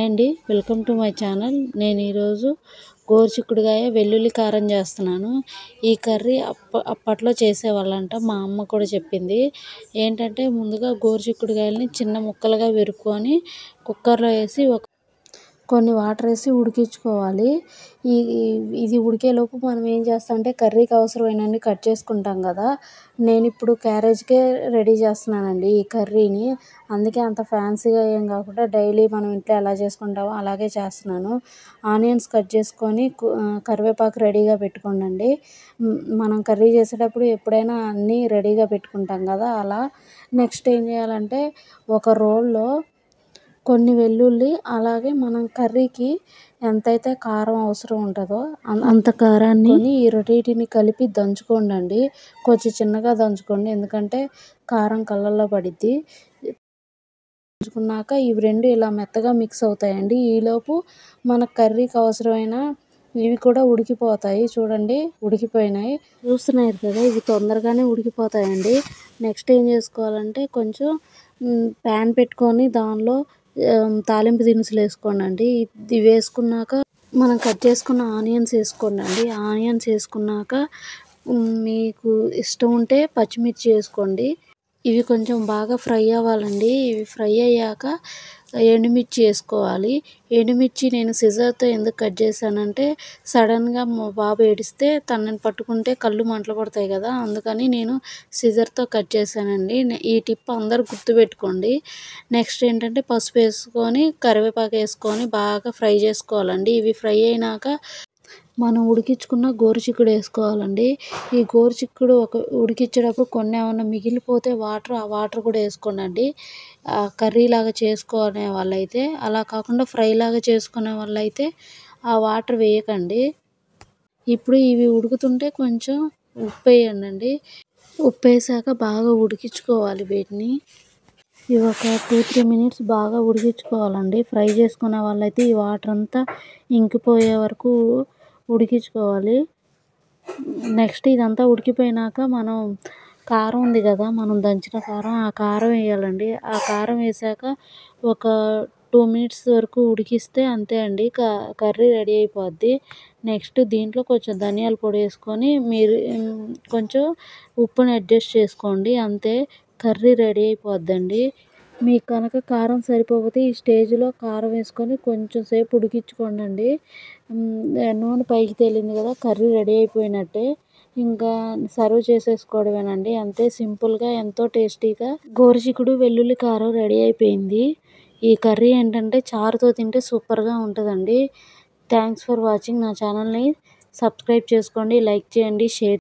అండి, welcome to my channel. నేను ఈరోజు గోరుచిక్కుడుకాయ వెల్లుల్లి కారం చేస్తున్నాను. ఈ కర్రీ అప్పట్లో చేసేవాళ్ళంట, మా అమ్మ కూడా చెప్పింది. ఏంటంటే ముందుగా గోరుచిక్కుడుకాయలని చిన్న ముక్కలుగా విరుక్కొని కుక్కర్లో వేసి కొన్ని వాటర్ వేసి ఉడికించుకోవాలి. ఇది ఉడికేలోపు మనం ఏం చేస్తామంటే కర్రీకి అవసరమైనన్ని కట్ చేసుకుంటాం కదా. నేను ఇప్పుడు క్యారేజ్కే రెడీ చేస్తున్నానండి ఈ కర్రీని. అందుకే అంత ఫ్యాన్సీగా ఏం కాకుండా డైలీ మనం ఇంట్లో ఎలా చేసుకుంటామో అలాగే చేస్తున్నాను. ఆనియన్స్ కట్ చేసుకొని కరివేపాకు రెడీగా పెట్టుకోండి. మనం కర్రీ చేసేటప్పుడు ఎప్పుడైనా అన్నీ రెడీగా పెట్టుకుంటాం కదా, అలా. నెక్స్ట్ ఏం చేయాలంటే ఒక రోల్లో కొన్ని వెల్లుల్లి, అలాగే మనం కర్రీకి ఎంతైతే కారం అవసరం ఉంటుందో అంత కారాన్ని ఈ రెండింటిని కలిపి దంచుకోండి. కొంచెం చిన్నగా దంచుకోండి, ఎందుకంటే కారం కళ్ళల్లో పడిద్ది. దంచుకున్నాక ఇవి రెండు ఇలా మెత్తగా మిక్స్ అవుతాయండి. ఈలోపు మన కర్రీకి అవసరమైన ఇవి కూడా ఉడికిపోతాయి. చూడండి, ఉడికిపోయినాయి. చూస్తున్నారు కదా, ఇవి తొందరగానే ఉడికిపోతాయండి. నెక్స్ట్ ఏం చేసుకోవాలంటే కొంచెం ప్యాన్ పెట్టుకొని దానిలో తాలింపు దినుసులు వేసుకోండి. ఇది వేసుకున్నాక మనం కట్ చేసుకున్న ఆనియన్స్ వేసుకోండి. ఆనియన్స్ వేసుకున్నాక మీకు ఇష్టం ఉంటే పచ్చిమిర్చి వేసుకోండి. ఇవి కొంచెం బాగా ఫ్రై అవ్వాలండి. ఇవి ఫ్రై అయ్యాక ఎండుమిర్చి వేసుకోవాలి. ఎండుమిర్చి నేను సిజర్తో ఎందుకు కట్ చేశానంటే సడన్గా మా బాబు ఏడిస్తే తనని పట్టుకుంటే కళ్ళు మంటలు పడతాయి కదా, అందుకని నేను సిజర్తో కట్ చేశానండి. ఈ టిప్ అందరూ గుర్తుపెట్టుకోండి. నెక్స్ట్ ఏంటంటే పసుపు వేసుకొని కరివేపాకు వేసుకొని బాగా ఫ్రై చేసుకోవాలండి. ఇవి ఫ్రై అయినాక మనం ఉడికించుకున్న గోరుచిక్కుడు వేసుకోవాలండి. ఈ గోరుచిక్కుడు ఉడికించేటప్పుడు కొన్ని ఏమన్నా మిగిలిపోతే ఆ వాటర్ కూడా వేసుకోండి. కర్రీ లాగా చేసుకునే వాళ్ళైతే, అలా కాకుండా ఫ్రై లాగా చేసుకునే వాళ్ళైతే ఆ వాటర్ వేయకండి. ఇప్పుడు ఇవి ఉడుకుతుంటే కొంచెం ఉప్పు వేయండి. ఉప్పు వేసాక బాగా ఉడికించుకోవాలి వీటిని. ఇవి ఒక 2-3 మినిట్స్ బాగా ఉడికించుకోవాలండి. ఫ్రై చేసుకునే వాళ్ళైతే ఈ వాటర్ అంతా ఇంకిపోయే వరకు ఉడికించుకోవాలి. నెక్స్ట్ ఇదంతా ఉడికిపోయినాక మనం కారం ఉంది కదా, మనం దంచిన కారం, ఆ కారం వేయాలండి. ఆ కారం వేసాక ఒక 2 మినిట్స్ వరకు ఉడికిస్తే అంతే అండి, కర్రీ రెడీ అయిపోద్ది. నెక్స్ట్ దీంట్లో కొంచెం ధనియాల పొడి వేసుకొని మీరు కొంచెం ఉప్పుని అడ్జస్ట్ చేసుకోండి. అంతే, కర్రీ రెడీ అయిపోద్దండి. మీకు కనుక కారం సరిపోతే ఈ స్టేజ్లో కారం వేసుకొని కొంచెం సేపు ఉడికించుకోండి. నూనె పైకి తేలింది కదా, కర్రీ రెడీ అయిపోయినట్టే. ఇంకా సర్వ్ చేసేసుకోవడమేనండి. అంతే సింపుల్గా ఎంతో టేస్టీగా గోరుచిక్కుడు వెల్లుల్లి కారం రెడీ అయిపోయింది. ఈ కర్రీ ఏంటంటే చారుతో తింటే సూపర్గా ఉంటుందండి. Thanks for watching. నా ఛానల్ని సబ్స్క్రైబ్ చేసుకోండి, లైక్ చేయండి, షేర్